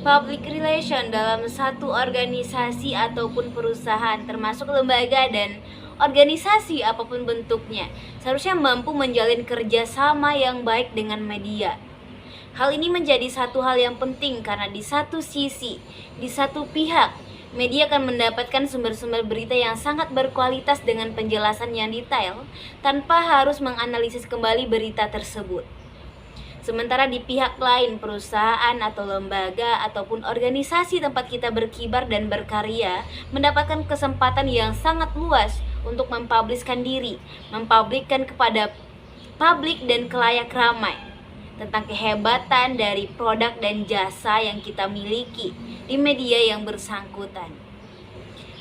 Public relation dalam satu organisasi ataupun perusahaan, termasuk lembaga dan organisasi apapun bentuknya, seharusnya mampu menjalin kerjasama yang baik dengan media. Hal ini menjadi satu hal yang penting karena di satu sisi, di satu pihak, media akan mendapatkan sumber-sumber berita yang sangat berkualitas dengan penjelasan yang detail tanpa harus menganalisis kembali berita tersebut. Sementara di pihak lain, perusahaan atau lembaga ataupun organisasi tempat kita berkibar dan berkarya mendapatkan kesempatan yang sangat luas untuk mempublishkan diri, mempublikkan kepada publik dan kelayak ramai tentang kehebatan dari produk dan jasa yang kita miliki di media yang bersangkutan.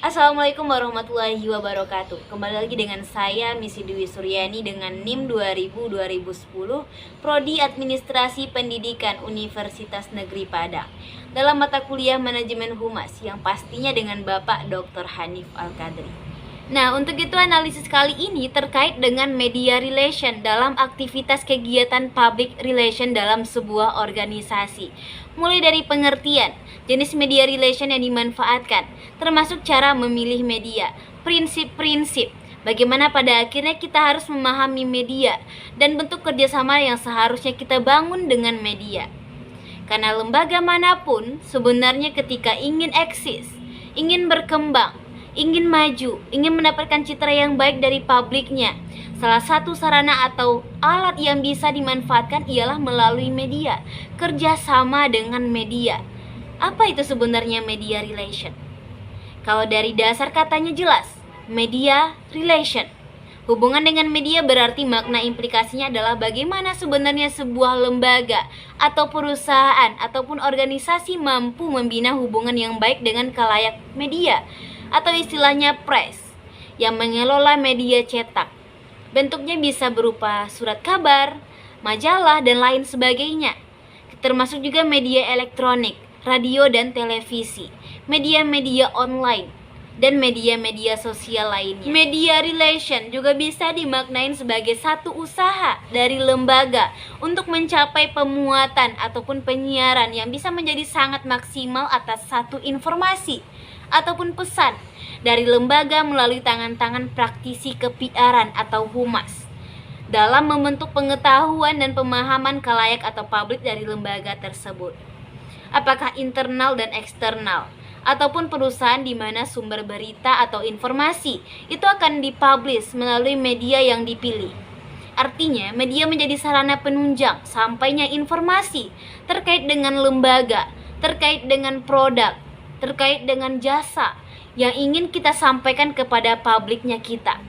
Assalamualaikum warahmatullahi wabarakatuh. Kembali lagi dengan saya Misi Dwi Suryani dengan NIM 2000-2010 Prodi Administrasi Pendidikan Universitas Negeri Padang dalam mata kuliah Manajemen Humas yang pastinya dengan Bapak Dr. Hanif Al-Qadri. Nah, untuk itu analisis kali ini terkait dengan media relation dalam aktivitas kegiatan public relation dalam sebuah organisasi. Mulai dari pengertian, jenis media relation yang dimanfaatkan, termasuk cara memilih media, prinsip-prinsip, bagaimana pada akhirnya kita harus memahami media, dan bentuk kerjasama yang seharusnya kita bangun dengan media. Karena lembaga manapun sebenarnya ketika ingin eksis, ingin berkembang, ingin maju, ingin mendapatkan citra yang baik dari publiknya, salah satu sarana atau alat yang bisa dimanfaatkan ialah melalui media, kerjasama dengan media. Apa itu sebenarnya media relation? Kalau dari dasar katanya jelas, media relation. Hubungan dengan media berarti makna implikasinya adalah bagaimana sebenarnya sebuah lembaga atau perusahaan ataupun organisasi mampu membina hubungan yang baik dengan khalayak media atau istilahnya press yang mengelola media cetak. Bentuknya bisa berupa surat kabar, majalah, dan lain sebagainya. Termasuk juga media elektronik, radio dan televisi, media-media online, dan media-media sosial lainnya. Media relation juga bisa dimaknain sebagai satu usaha dari lembaga untuk mencapai pemuatan ataupun penyiaran yang bisa menjadi sangat maksimal atas satu informasi ataupun pesan dari lembaga melalui tangan-tangan praktisi ke-PR-an atau humas dalam membentuk pengetahuan dan pemahaman khalayak atau publik dari lembaga tersebut. Apakah internal dan eksternal, ataupun perusahaan di mana sumber berita atau informasi itu akan dipublish melalui media yang dipilih. Artinya, media menjadi sarana penunjang sampainya informasi terkait dengan lembaga, terkait dengan produk, terkait dengan jasa yang ingin kita sampaikan kepada publiknya kita,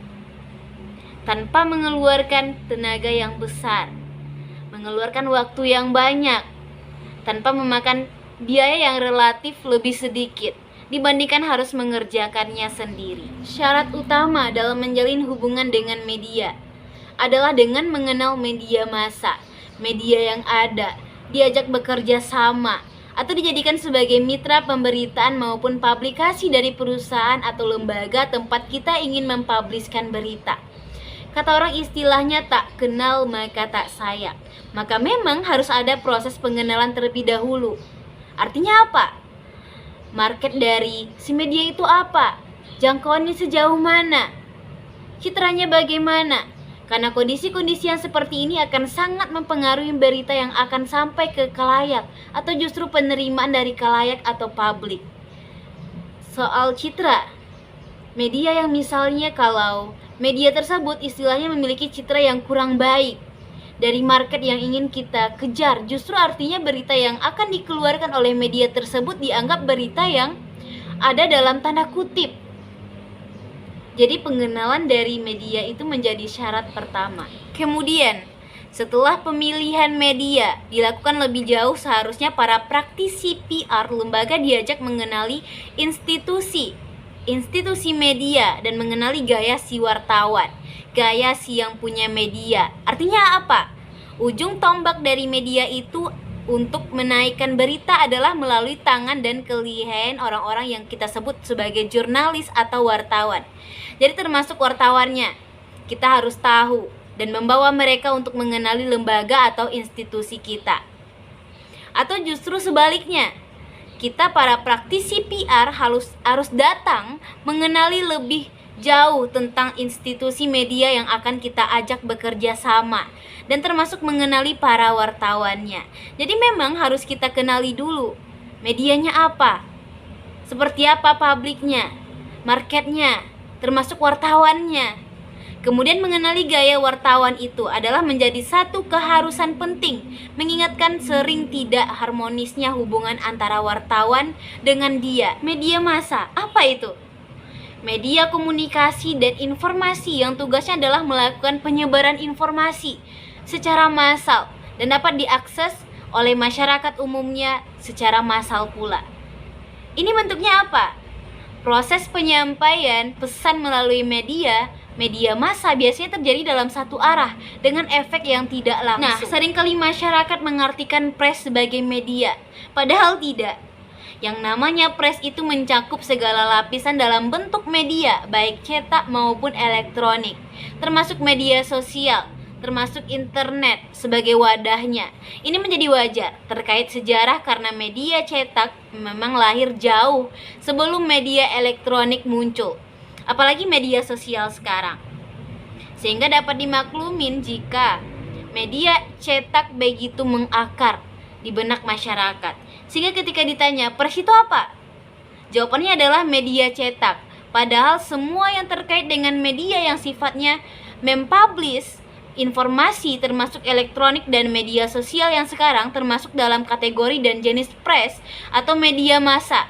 tanpa mengeluarkan tenaga yang besar, mengeluarkan waktu yang banyak, tanpa memakan biaya yang relatif lebih sedikit dibandingkan harus mengerjakannya sendiri. Syarat utama dalam menjalin hubungan dengan media adalah dengan mengenal media massa, media yang ada, diajak bekerja sama, atau dijadikan sebagai mitra pemberitaan maupun publikasi dari perusahaan atau lembaga tempat kita ingin mempublishkan berita. Kata orang istilahnya tak kenal maka tak sayang. Maka memang harus ada proses pengenalan terlebih dahulu. Artinya apa? Market dari si media itu apa? Jangkauannya sejauh mana? Citranya bagaimana? Karena kondisi-kondisi yang seperti ini akan sangat mempengaruhi berita yang akan sampai ke khalayak atau justru penerimaan dari khalayak atau publik. Soal citra, media yang misalnya kalau media tersebut istilahnya memiliki citra yang kurang baik dari market yang ingin kita kejar, justru artinya berita yang akan dikeluarkan oleh media tersebut dianggap berita yang ada dalam tanda kutip. Jadi pengenalan dari media itu menjadi syarat pertama. Kemudian, setelah pemilihan media dilakukan lebih jauh, seharusnya para praktisi PR lembaga diajak mengenali institusi media dan mengenali gaya si wartawan, gaya si yang punya media. Artinya apa? Ujung tombak dari media itu untuk menaikkan berita adalah melalui tangan dan kelihayan orang-orang yang kita sebut sebagai jurnalis atau wartawan. Jadi termasuk wartawannya, kita harus tahu dan membawa mereka untuk mengenali lembaga atau institusi kita. Atau justru sebaliknya, kita para praktisi PR harus datang mengenali lebih jauh tentang institusi media yang akan kita ajak bekerja sama, dan termasuk mengenali para wartawannya. Jadi memang harus kita kenali dulu medianya apa, seperti apa publiknya, marketnya, termasuk wartawannya. Kemudian mengenali gaya wartawan itu adalah menjadi satu keharusan penting, mengingatkan sering tidak harmonisnya hubungan antara wartawan dengan dia. Media massa, apa itu? Media komunikasi dan informasi yang tugasnya adalah melakukan penyebaran informasi secara massal dan dapat diakses oleh masyarakat umumnya secara massal pula. Ini bentuknya apa? Proses penyampaian pesan melalui media massa biasanya terjadi dalam satu arah dengan efek yang tidak langsung. Nah, seringkali masyarakat mengartikan press sebagai media, padahal tidak. Yang namanya press itu mencakup segala lapisan dalam bentuk media, baik cetak maupun elektronik, termasuk media sosial, termasuk internet sebagai wadahnya. Ini menjadi wajar terkait sejarah karena media cetak memang lahir jauh sebelum media elektronik muncul, apalagi media sosial sekarang. Sehingga dapat dimaklumin jika media cetak begitu mengakar di benak masyarakat, sehingga ketika ditanya, "Pers itu apa?" Jawabannya adalah media cetak. Padahal semua yang terkait dengan media yang sifatnya mempublish informasi termasuk elektronik dan media sosial yang sekarang termasuk dalam kategori dan jenis press atau media massa.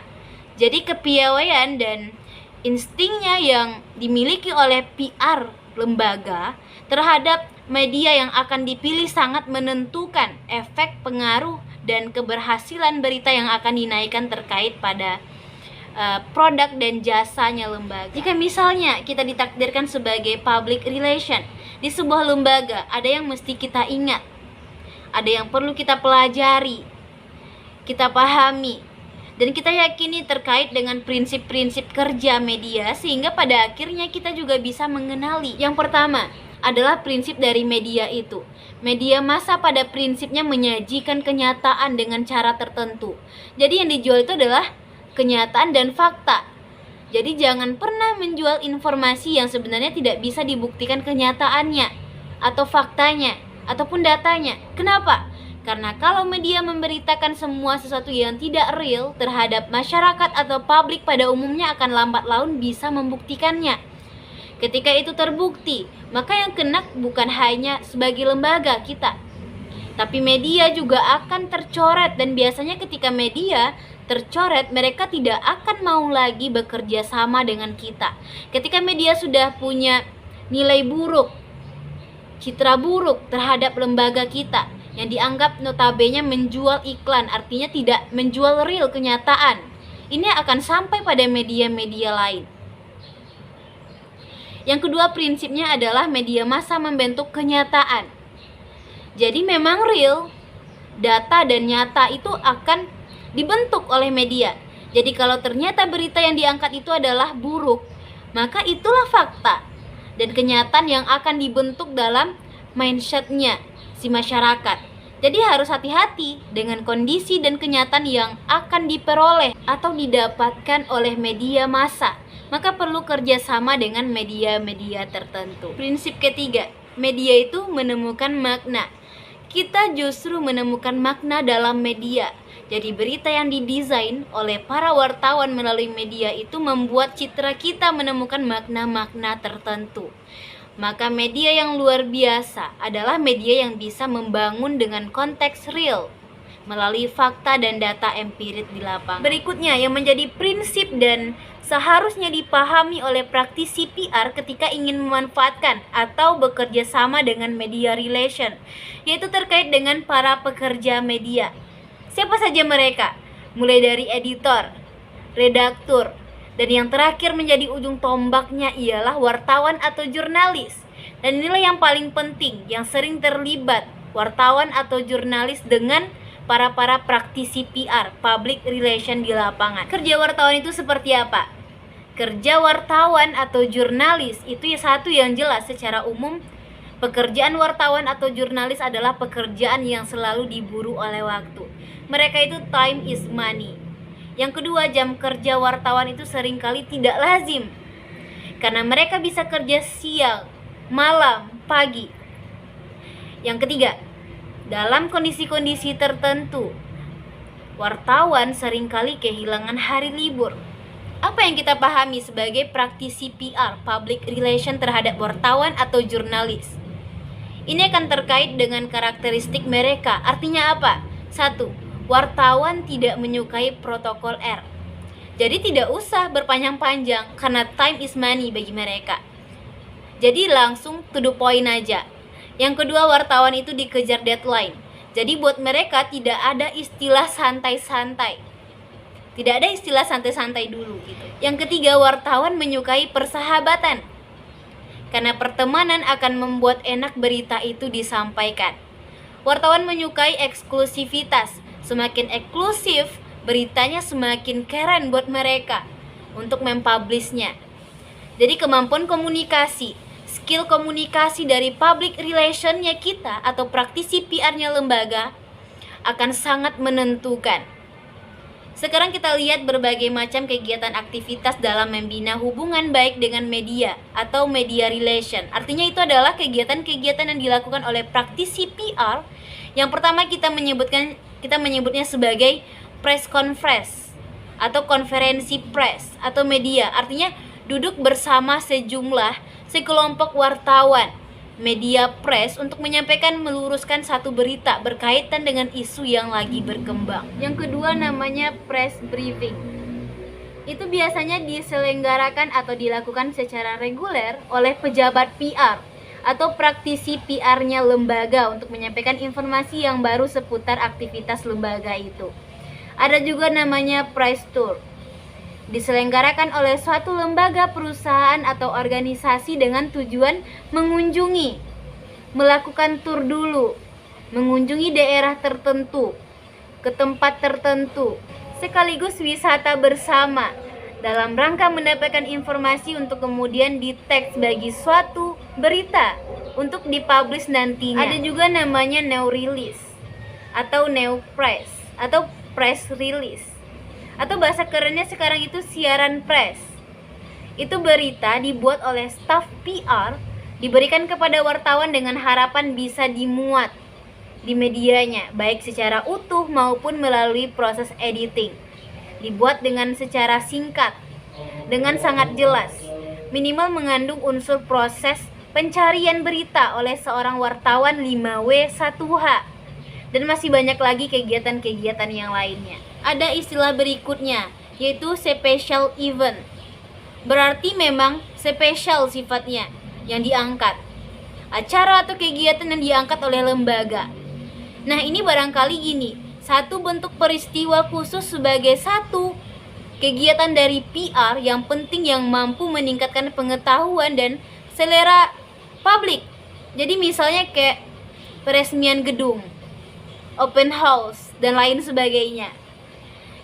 Jadi kepiawaian dan instingnya yang dimiliki oleh PR lembaga terhadap media yang akan dipilih sangat menentukan efek, pengaruh, dan keberhasilan berita yang akan dinaikkan terkait pada produk dan jasanya lembaga. Jika misalnya kita ditakdirkan sebagai public relation di sebuah lembaga, ada yang mesti kita ingat, ada yang perlu kita pelajari, kita pahami, dan kita yakini terkait dengan prinsip-prinsip kerja media, sehingga pada akhirnya kita juga bisa mengenali. Yang pertama adalah prinsip dari media itu. Media massa pada prinsipnya menyajikan kenyataan dengan cara tertentu. Jadi yang dijual itu adalah kenyataan dan fakta. Jadi jangan pernah menjual informasi yang sebenarnya tidak bisa dibuktikan kenyataannya atau faktanya ataupun datanya. Kenapa? Karena kalau media memberitakan semua sesuatu yang tidak real terhadap masyarakat atau publik, pada umumnya akan lambat laun bisa membuktikannya. Ketika itu terbukti, maka yang kena bukan hanya sebagai lembaga kita, tapi media juga akan tercoret. Dan biasanya ketika media tercoret, mereka tidak akan mau lagi bekerja sama dengan kita. Ketika media sudah punya nilai buruk, citra buruk terhadap lembaga kita, yang dianggap notabene menjual iklan, artinya tidak menjual real kenyataan, ini akan sampai pada media-media lain. Yang kedua prinsipnya adalah media massa membentuk kenyataan. Jadi memang real, data dan nyata itu akan dibentuk oleh media. Jadi kalau ternyata berita yang diangkat itu adalah buruk, maka itulah fakta dan kenyataan yang akan dibentuk dalam mindsetnya si masyarakat. Jadi harus hati-hati dengan kondisi dan kenyataan yang akan diperoleh atau didapatkan oleh media massa. Maka perlu kerjasama dengan media-media tertentu. Prinsip ketiga, media itu menemukan makna. Kita justru menemukan makna dalam media. Jadi berita yang didesain oleh para wartawan melalui media itu membuat citra kita menemukan makna-makna tertentu. Maka media yang luar biasa adalah media yang bisa membangun dengan konteks real melalui fakta dan data empirik di lapangan. Berikutnya yang menjadi prinsip dan seharusnya dipahami oleh praktisi PR ketika ingin memanfaatkan atau bekerja sama dengan media relation, yaitu terkait dengan para pekerja media. Siapa saja mereka? Mulai dari editor, redaktur, dan yang terakhir menjadi ujung tombaknya ialah wartawan atau jurnalis. Dan inilah yang paling penting, yang sering terlibat wartawan atau jurnalis dengan para praktisi PR, public relation di lapangan. Kerja wartawan itu seperti apa? Kerja wartawan atau jurnalis itu satu yang jelas secara umum. Pekerjaan wartawan atau jurnalis adalah pekerjaan yang selalu diburu oleh waktu. Mereka itu time is money. Yang kedua, jam kerja wartawan itu seringkali tidak lazim karena mereka bisa kerja siang, malam, pagi. Yang ketiga, dalam kondisi-kondisi tertentu, wartawan seringkali kehilangan hari libur. Apa yang kita pahami sebagai praktisi PR, public relation terhadap wartawan atau jurnalis? Ini akan terkait dengan karakteristik mereka. Artinya apa? 1. Wartawan tidak menyukai protokol R. Jadi tidak usah berpanjang-panjang karena time is money bagi mereka. Jadi langsung to the point aja. Yang kedua, wartawan itu dikejar deadline. Jadi buat mereka tidak ada istilah santai-santai. Tidak ada istilah santai-santai dulu gitu. Yang ketiga, wartawan menyukai persahabatan. Karena pertemanan akan membuat enak berita itu disampaikan. Wartawan menyukai eksklusivitas. Semakin eksklusif, beritanya semakin keren buat mereka untuk mempublishnya. Jadi kemampuan komunikasi, skill komunikasi dari public relation-nya kita atau praktisi PR-nya lembaga akan sangat menentukan. Sekarang kita lihat berbagai macam kegiatan aktivitas dalam membina hubungan baik dengan media atau media relation. Artinya itu adalah kegiatan-kegiatan yang dilakukan oleh praktisi PR. Yang pertama kita menyebutnya sebagai press conference atau konferensi press atau media. Artinya duduk bersama sekelompok wartawan media press untuk menyampaikan meluruskan satu berita berkaitan dengan isu yang lagi berkembang. Yang kedua namanya press briefing. Itu biasanya diselenggarakan atau dilakukan secara reguler oleh pejabat PR atau praktisi PR-nya lembaga untuk menyampaikan informasi yang baru seputar aktivitas lembaga itu. Ada juga namanya press tour. Diselenggarakan oleh suatu lembaga, perusahaan, atau organisasi dengan tujuan mengunjungi, melakukan tur dulu, mengunjungi daerah tertentu, ke tempat tertentu, sekaligus wisata bersama dalam rangka mendapatkan informasi untuk kemudian di-tag bagi suatu berita untuk dipublish nantinya. Ada juga namanya new release atau new press atau press release. Atau bahasa kerennya sekarang itu siaran press. Itu berita dibuat oleh staf PR, diberikan kepada wartawan dengan harapan bisa dimuat di medianya, baik secara utuh maupun melalui proses editing. Dibuat dengan secara singkat, dengan sangat jelas, minimal mengandung unsur proses pencarian berita oleh seorang wartawan 5W1H. Dan masih banyak lagi kegiatan-kegiatan yang lainnya. Ada istilah berikutnya, yaitu special event. Berarti memang spesial sifatnya yang diangkat. Acara atau kegiatan yang diangkat oleh lembaga. Nah ini barangkali gini, satu bentuk peristiwa khusus sebagai satu kegiatan dari PR yang penting yang mampu meningkatkan pengetahuan dan selera publik. Jadi misalnya kayak peresmian gedung, open house, dan lain sebagainya.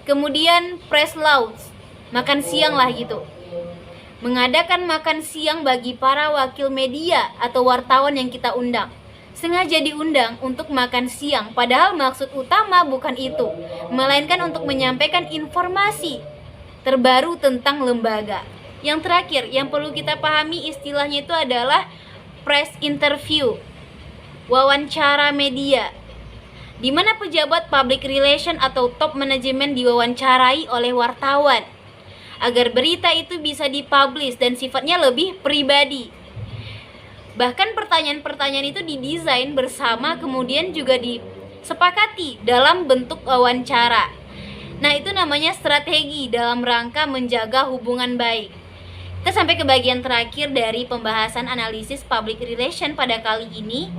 Kemudian press lunch, makan siang lah gitu. Mengadakan makan siang bagi para wakil media atau wartawan yang kita undang. Sengaja diundang untuk makan siang, padahal maksud utama bukan itu, melainkan untuk menyampaikan informasi terbaru tentang lembaga. Yang terakhir, yang perlu kita pahami istilahnya itu adalah press interview, wawancara media, di mana pejabat public relation atau top manajemen diwawancarai oleh wartawan agar berita itu bisa dipublish dan sifatnya lebih pribadi. Bahkan pertanyaan-pertanyaan itu didesain bersama kemudian juga disepakati dalam bentuk wawancara. Nah, itu namanya strategi dalam rangka menjaga hubungan baik. Kita sampai ke bagian terakhir dari pembahasan analisis public relation pada kali ini.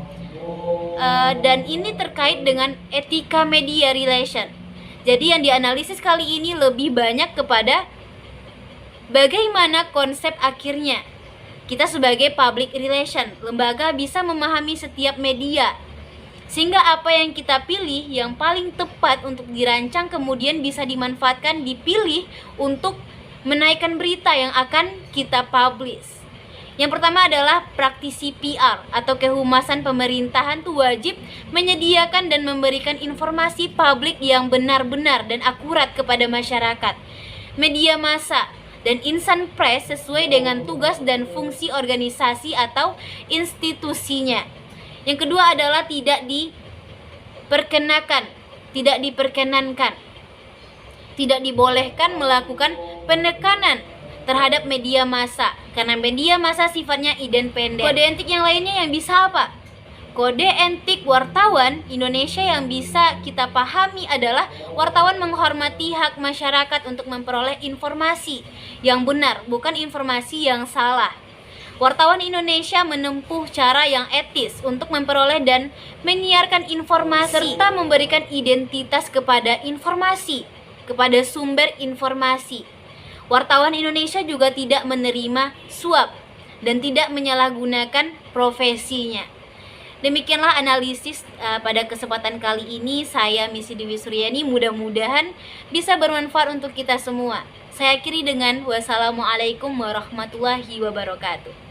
Dan ini terkait dengan etika media relation. Jadi yang dianalisis kali ini lebih banyak kepada bagaimana konsep akhirnya kita sebagai public relation, lembaga bisa memahami setiap media, sehingga apa yang kita pilih yang paling tepat untuk dirancang kemudian bisa dimanfaatkan, dipilih untuk menaikkan berita yang akan kita publish. Yang pertama adalah praktisi PR atau kehumasan pemerintahan tuh wajib menyediakan dan memberikan informasi publik yang benar-benar dan akurat kepada masyarakat. Media massa dan insan pers sesuai dengan tugas dan fungsi organisasi atau institusinya. Yang kedua adalah tidak dibolehkan melakukan penekanan terhadap media massa karena media massa sifatnya independen. Kode etik yang lainnya yang bisa apa? Kode etik wartawan Indonesia yang bisa kita pahami adalah wartawan menghormati hak masyarakat untuk memperoleh informasi yang benar, bukan informasi yang salah. Wartawan Indonesia menempuh cara yang etis untuk memperoleh dan menyiarkan informasi serta memberikan identitas kepada informasi, kepada sumber informasi. Wartawan Indonesia juga tidak menerima suap dan tidak menyalahgunakan profesinya. Demikianlah analisis pada kesempatan kali ini. Saya Missy Dewi Suryani, mudah-mudahan bisa bermanfaat untuk kita semua. Saya akhiri dengan wassalamualaikum warahmatullahi wabarakatuh.